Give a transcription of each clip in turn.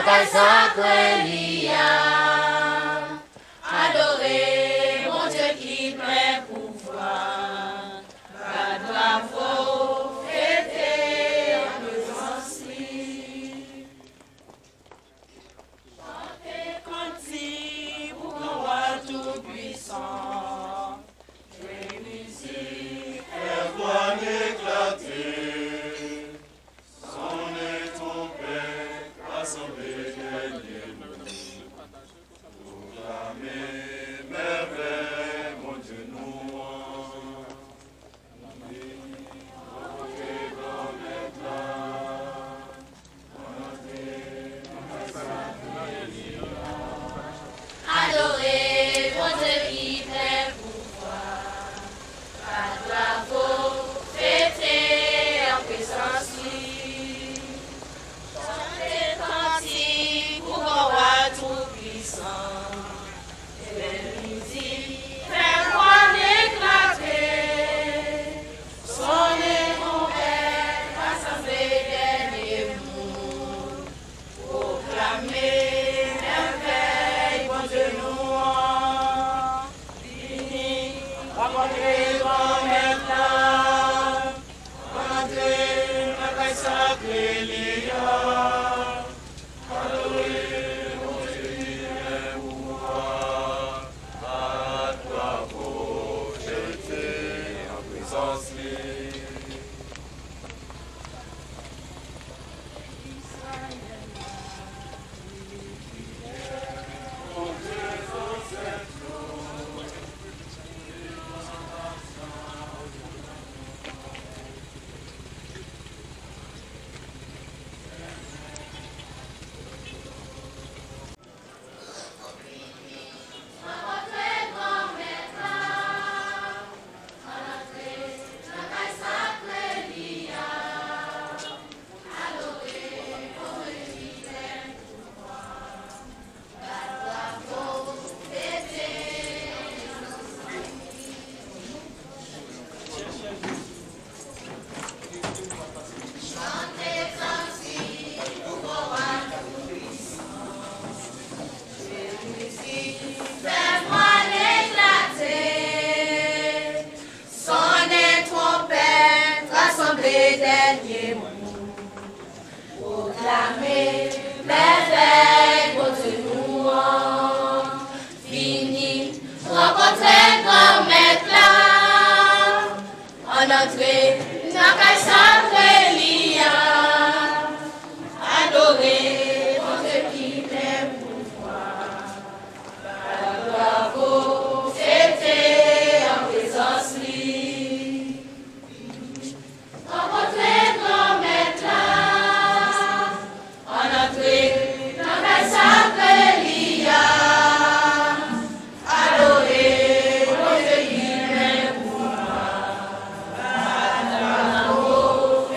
caille sacrée lia. Adorez mon Dieu qui plein pouvoir. Bravo, fêtez en présence lui. Chantez cantique pour le roi tout puissant. Jouez musique, faire voix éclater. Sonnez trompette, rassemblez les nuits. Proclamez merveille, mon Dieu nous rend. Entrez dans les plats. adorez mon Dieu qui plein pouvoir. Bravo, fêtez en présence lui. Chantez cantique pour le roi tout puissant. Jouez musique, faire voix éclater. Sonnez trompette, rassemblez derniers mots. Proclamez merveille, bon Dieu nous rend. Fini, rencontrez grand maintenant. Entrez dans la sacrée lia. Adorez mon Dieu qui est pouvoir. Bravo, fêtez en présence lui. Dernier mot, proclamer merveille, bon Dieu nous rend. Fini, rencontrer grand maître là, en entrée, dans la sacrée lia. Adorer, bon Dieu qui plein pouvoir. Bravo, fêtez en présence lui. Rencontrez grand maître là, en entrée dans la sacrée lia. Adorez mon Dieu qui plein pouvoir. Bravo,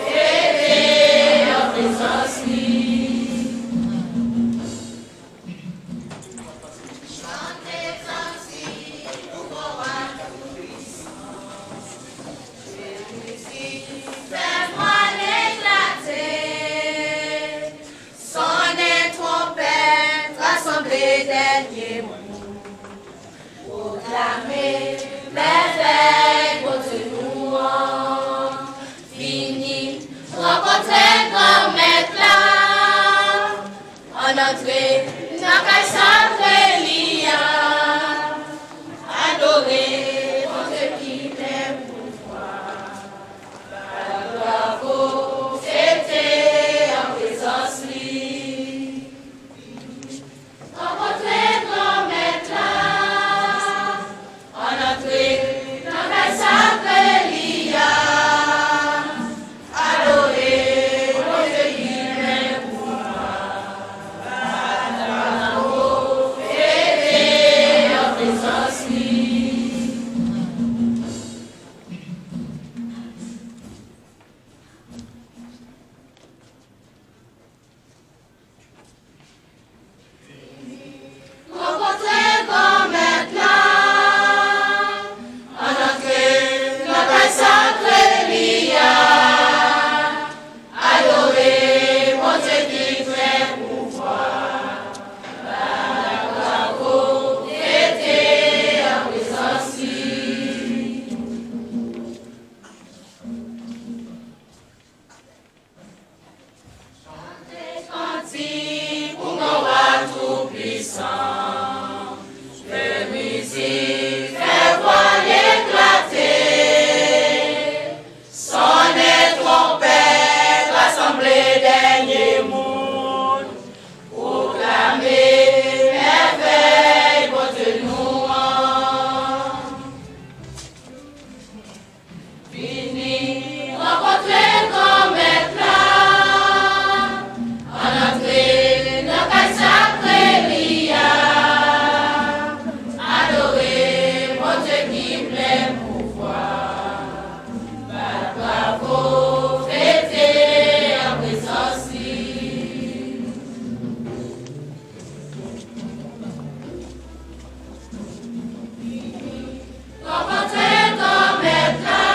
Fini, rencontrer comme être là. En entrée, dans le sacré lia. Adorer, mon Dieu qui plein pouvoir. Bravo, fêter en présence. Rencontrer comme être là.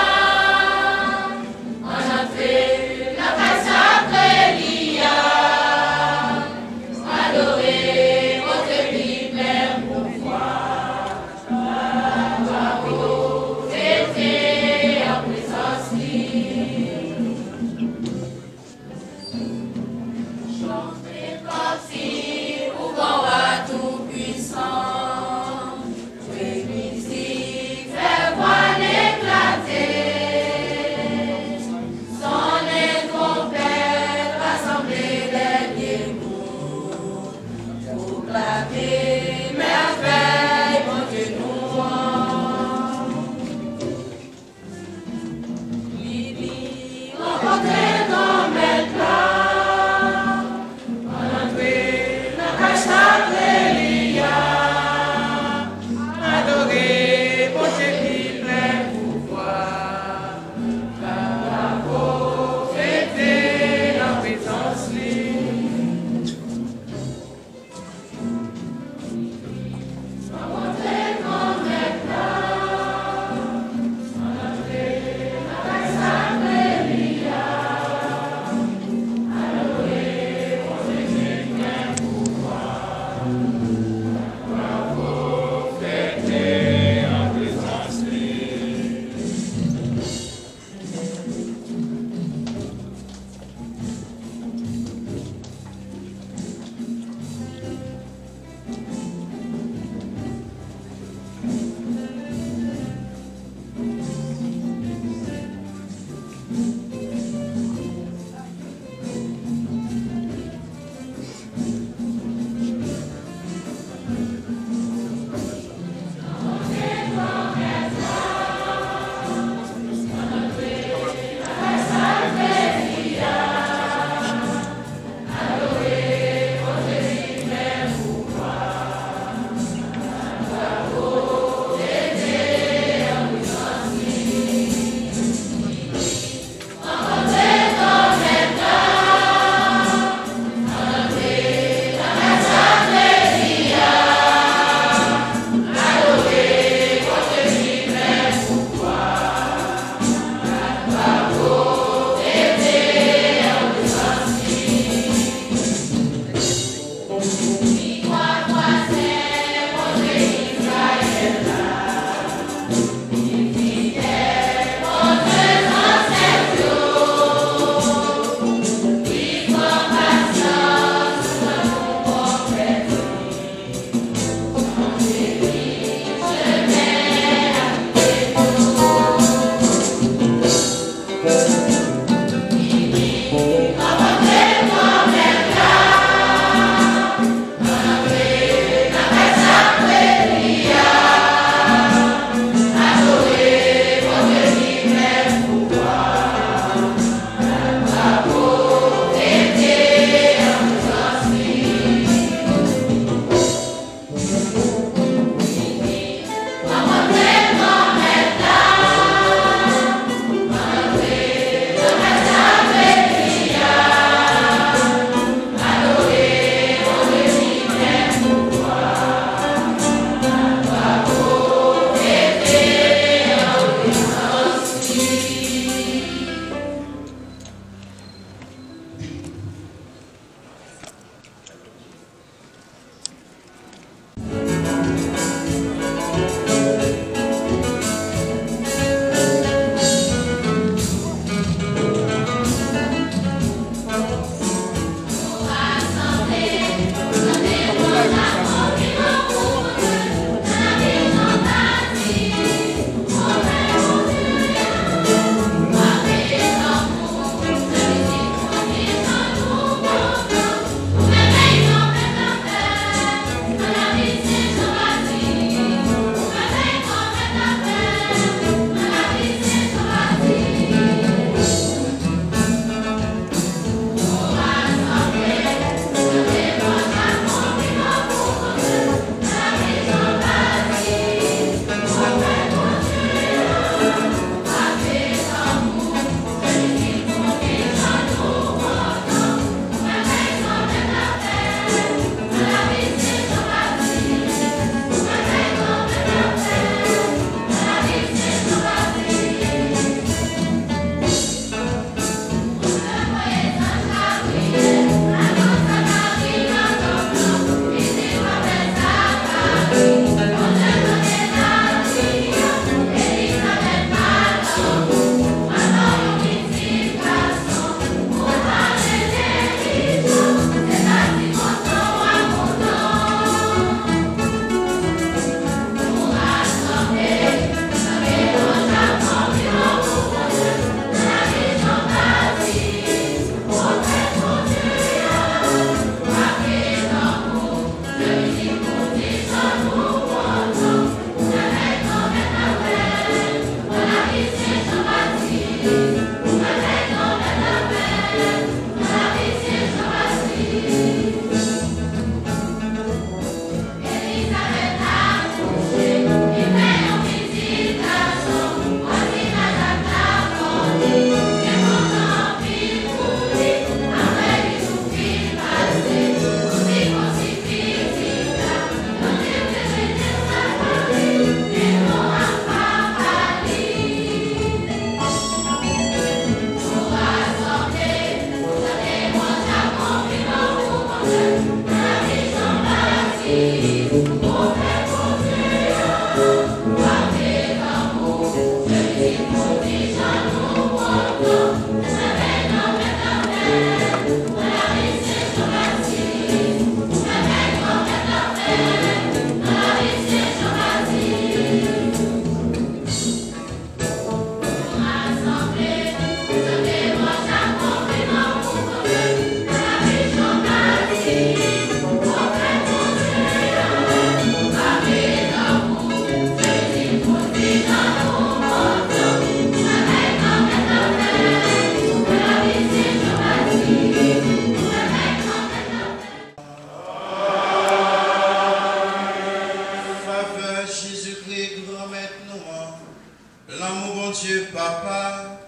bon Dieu, Papa,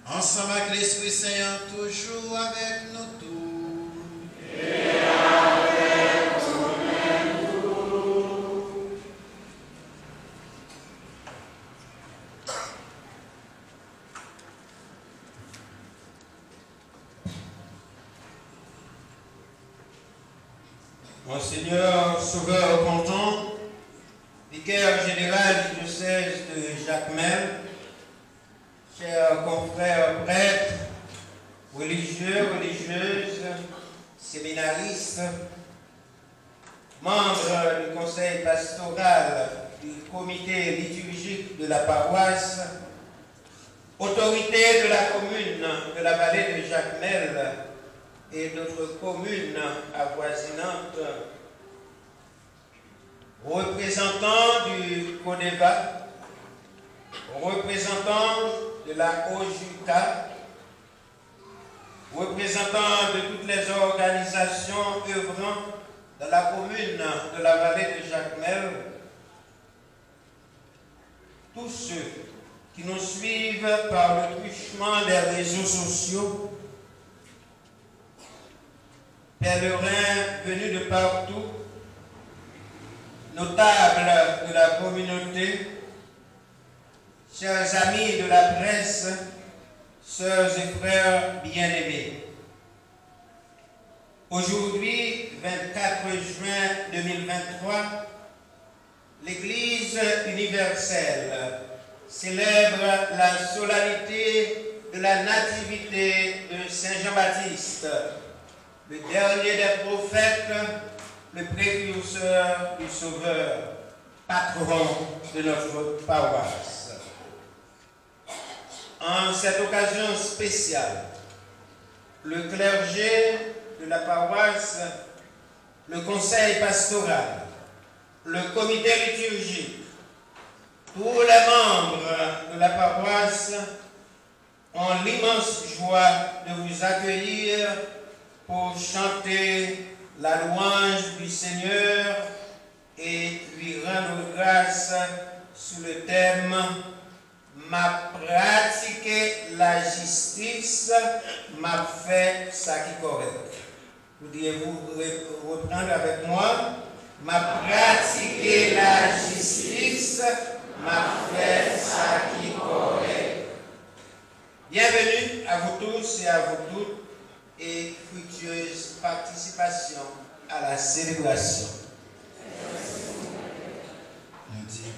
ensemble avec l'Esprit Saint, toujours avec nous tous. Et avec nous-mêmes tous. Monseigneur Sauveur Contant, vicaire général du diocèse de Jacmel, chers confrères prêtres, religieux, religieuses, séminaristes, membres du conseil pastoral du comité liturgique de la paroisse, autorités de la commune de la vallée de Jacmel et d'autres communes avoisinantes, représentants du CODEVA, représentants de la OJUCA, représentants de toutes les organisations œuvrant dans la commune de la vallée de Jacmel, tous ceux qui nous suivent par le truchement des réseaux sociaux, pèlerins venus de partout, notables de la communauté, chers amis de la presse, sœurs et frères bien-aimés. Aujourd'hui, 24 juin 2023, l'Église universelle célèbre la solennité de la nativité de Saint Jean-Baptiste, le dernier des prophètes, le précurseur du Sauveur, patron de notre paroisse. En cette occasion spéciale, le clergé de la paroisse, le conseil pastoral, le comité liturgique, tous les membres de la paroisse ont l'immense joie de vous accueillir pour chanter la louange du Seigneur et lui rendre grâce sous le thème « M'a pratiqué la justice, m'a fait ça qui correct ». Voudriez-vous reprendre avec moi? « M'a pratiqué la justice, m'a fait ça qui correct ». Bienvenue à vous tous et à vous toutes et fructueuse participation à la célébration. Nous disons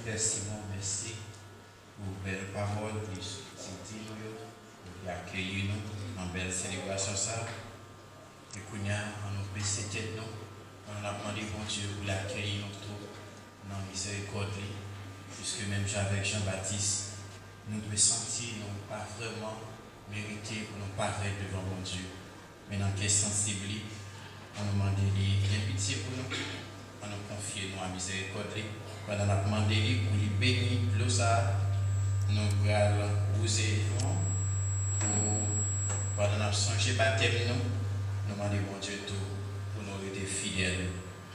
merci pour belle parole, pour sentir pour accueillir nous dans belle célébration ça. Et qu'on a nous baisser tête nous, on a demandé bon Dieu pour l'accueillir nous tout dans la miséricorde, puisque même avec Jean-Baptiste, nous devons sentir nous pas vraiment mériter pour nous paraître devant mon Dieu. Mais dans quelle sensibilité, on nous demande de pitié pour nous, on nous confie nous à miséricorde, pendant nous demandé pour lui bénir, l'eau ça, nous allons vous aider pour, pendant nous changer baptême, nous demandons bon Dieu tout, pour nous être fidèles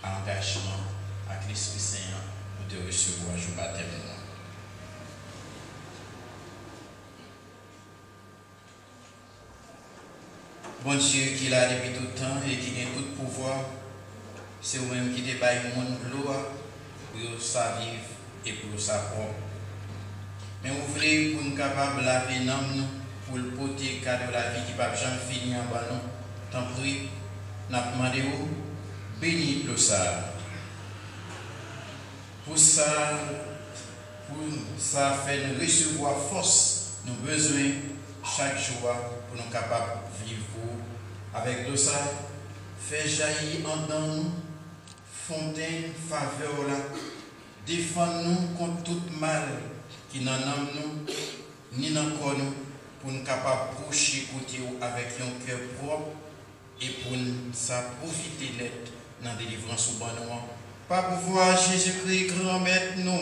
à l'engagement, avec l'Esprit Saint, nous de recevoir le baptême. Bon Dieu qui est là depuis tout le temps et qui a tout pouvoir, c'est vous-même qui te baille le monde gloire pour sa vie et pour sa propre. Mais vous voulez pour nous capables de laver nous, pour le porter cadeau de la vie qui ne va jamais finir en bas nous. Tant pis, nous demandons bénis le ça. Pour ça fait nous recevoir force, nous besoin chaque jour pour nous capables de vivre avec le ça. Fait jaillir en dedans nous, fontaine, faveur là, défends-nous contre tout mal qui n'en nomme nous, ni dans le corps nous, pour nous capables de procher côté avec un cœur propre et pour nous profiter de l'aide dans la délivrance au bon nom. Par pouvoir Jésus-Christ, grand maître nous.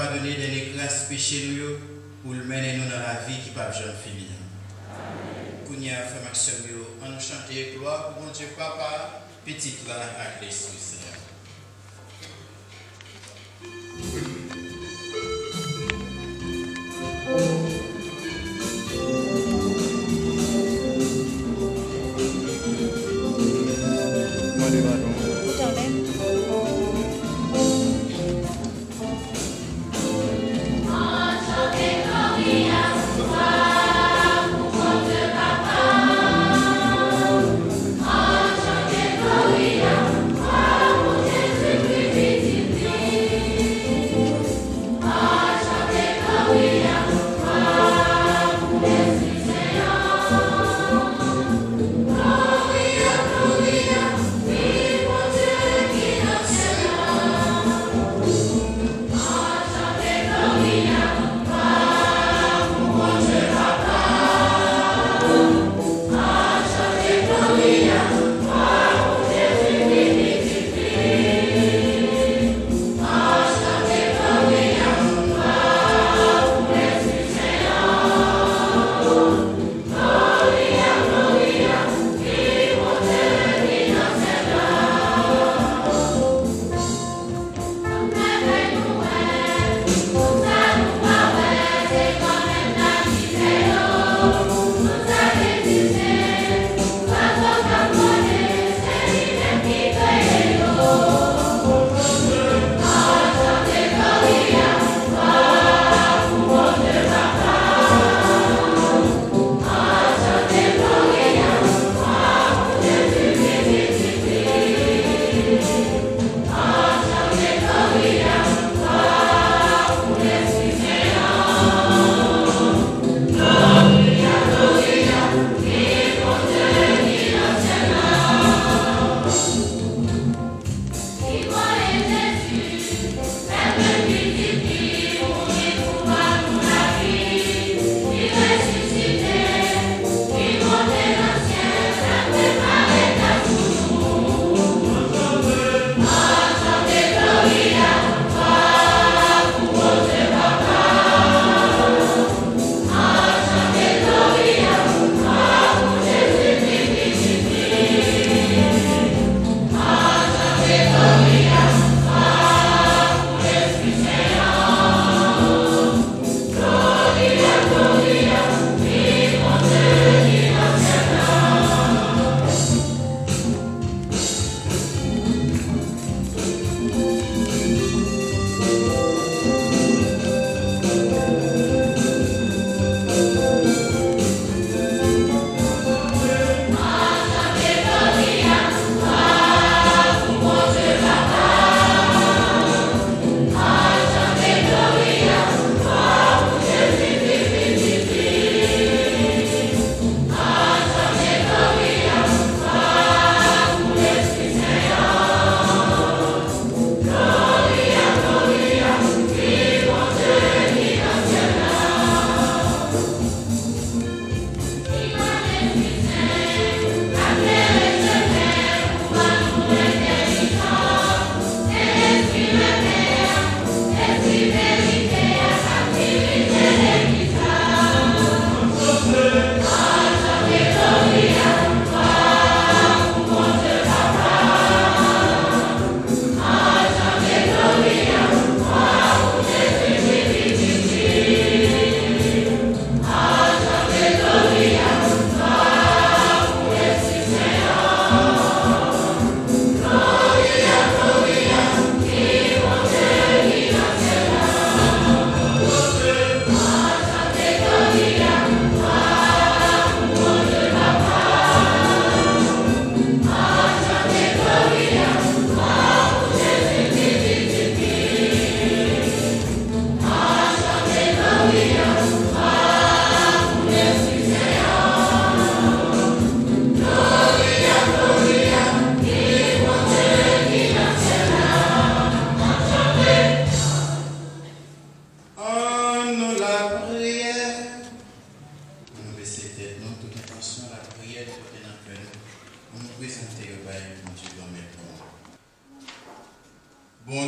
pardonner des grâces péchés nous pour le mener nous dans la vie qui pas jamais finir. Kounia frère Maxime on nous chanter gloire pour mon Dieu papa petit là avec l'Esprit Saint. Gloria,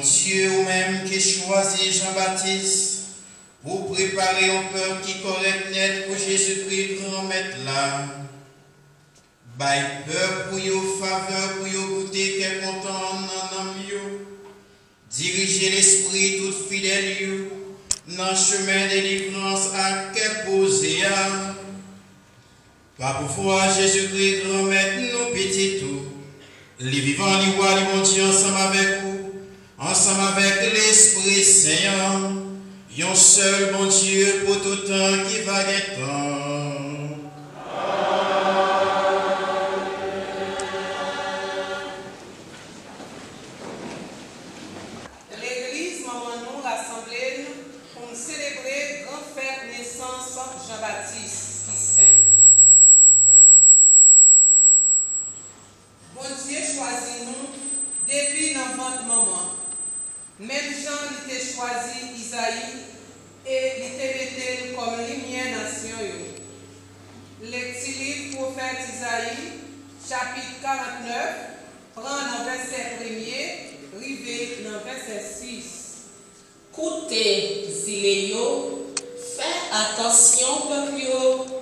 Dieu, ou-même qui choisit Jean-Baptiste pour préparer un peuple qui correct net pour Jésus-Christ, grand maître là. Bail peur pour yo, faveur pour yo, goûter qu'est content nan yo. Diriger l'esprit tout fidèle yo, dans chemin de délivrance à qu'est posé à. Par pouvoir Jésus-Christ, grand maître, nous petit tout. Les vivants, les rois, les bons Dieu, ensemble avec vous, ensemble avec l'Esprit Saint, un seul bon Dieu pour tout temps qui va temps. L'Église maman nous rassemblée pour nous célébrer grand fête naissance Jean-Baptiste qui saint. Bon Dieu choisit nous depuis dans votre maman. Même Jean il était choisi Isaïe et il était mis comme lumière nation. Lecture prophète Isaïe, chapitre 49, prend dans verset 1er, rivé dans verset 6. Écoutez, Ziléo, fais attention, peuple,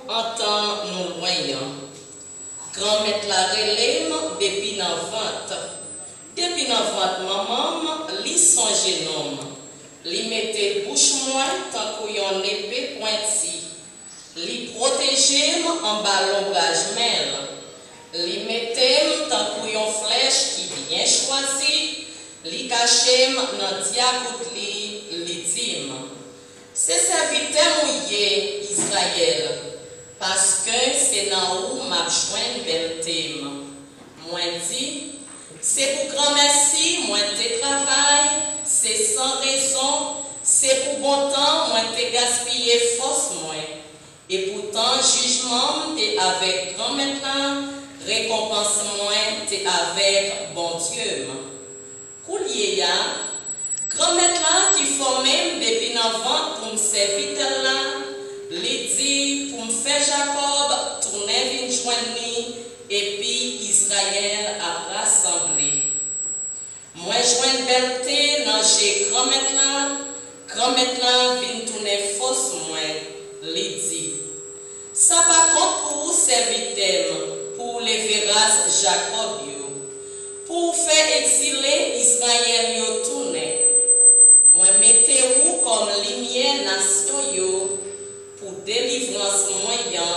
entend nous voyons. Grand maître la relève depuis dans vente. Depuis dans vente, maman, li son génome. Li mette bouche moins tant qu'on épée pointie. Li protège en bas l'ombrage mêle. Li mette tant qu'on flèche qui bien choisi. Li cache dans diacoute li dîme. C'est serviteur mouillé Israël. Parce que c'est dans où m'a joint bel thème. Moi dit, c'est pour grand merci, moi te travail, c'est sans raison, c'est pour bon temps, moi te gaspillé force moi. Et pourtant, jugement, t'es avec grand maintenant, récompense moi, t'es avec bon Dieu. Coulier ya, grand maintenant qui faut même depuis l'avant pour me servir là. Li dit pour me faire Jacob tourner vin joindre et puis Israël a rassemblé. Moi joindre belté dans chez grand maintenant vin tourner force moi. Li dit ça pas compte pour vous serviteur pour les véras Jacob yo pour faire exiler Israël yo tourner. Moi mettez-vous comme lumière nation yo pour délivrance moyen,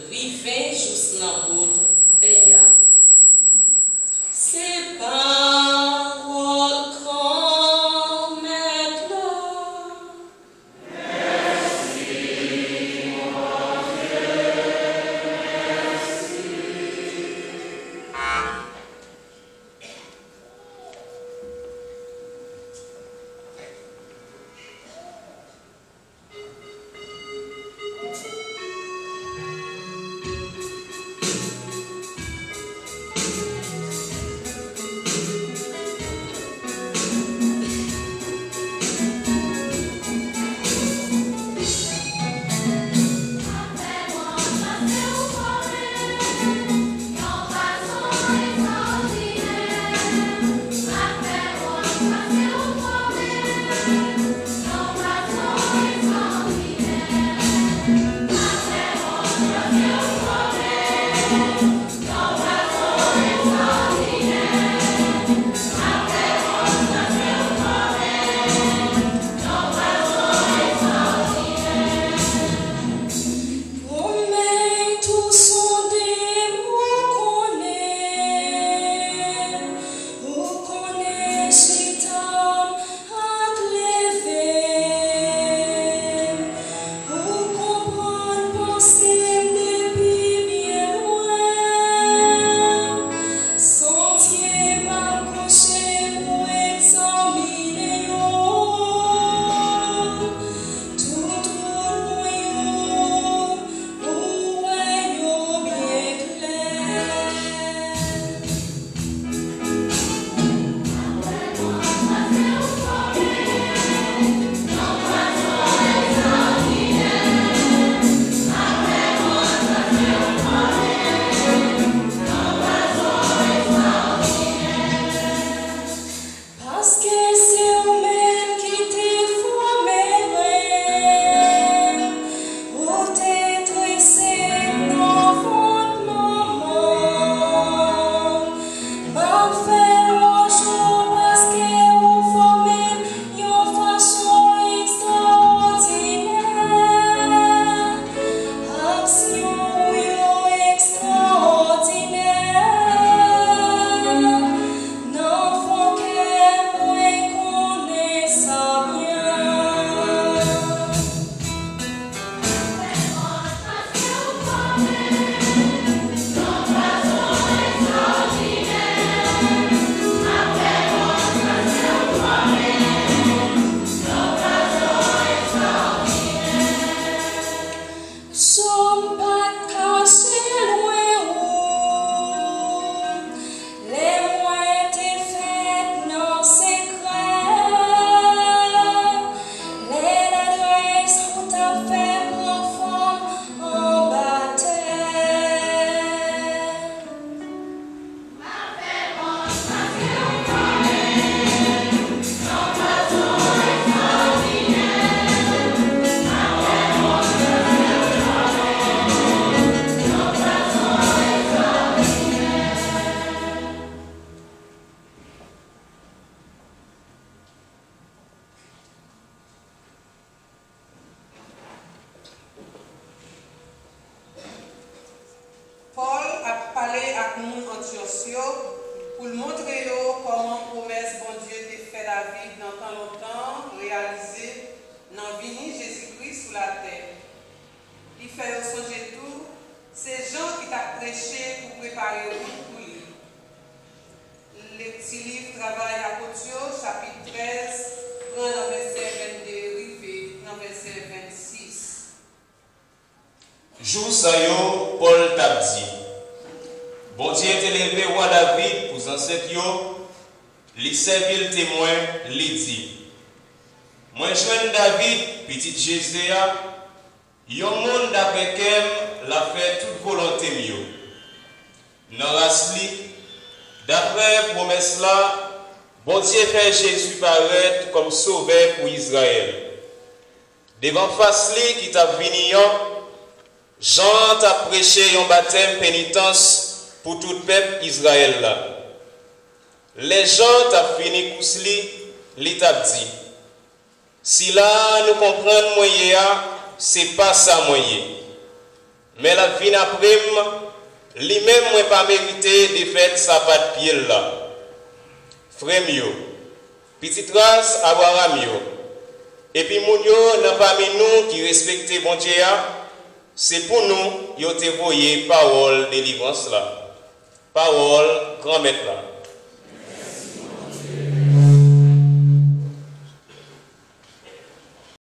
rivé juste dans route Teya. C'est parole qu'on met là. Merci, mon Dieu, merci. sur la terre. Il fait songer tout, c'est Jean qui t'a prêché pour préparer route pour lui. Le petit livre Travail à Cotio, chapitre 13, prend dans verset 22, rivé dans verset 26. Jour ça yo, Paul t'a dit. Bon Dieu t'a élevé roi David pour ancêtre yo, li servi le témoin, li dit. Moi jeune David, petit Jésus, yon monde d'après kem la fait toute volonté mieux. Dans race li, d'après promesse là, bon Dieu fait Jésus paraître comme sauveur pour Israël. Devant face li qui t'a venu, Jean t'a prêché un baptême pénitence pour tout peuple Israël là. Les gens t'a fini kousli, li t'a dit. Si là nous comprenons moyen, c'est pas ça moyen. Mais la vie après, lui-même moi pas mérité de faire sa patte pied là. Frère mio, petite race Abraham yo. Et puis moun yo n'a pas nous qui respectent bon Dieu, c'est pour nous yo te voyer parole délivrance là. Parole grand maître là.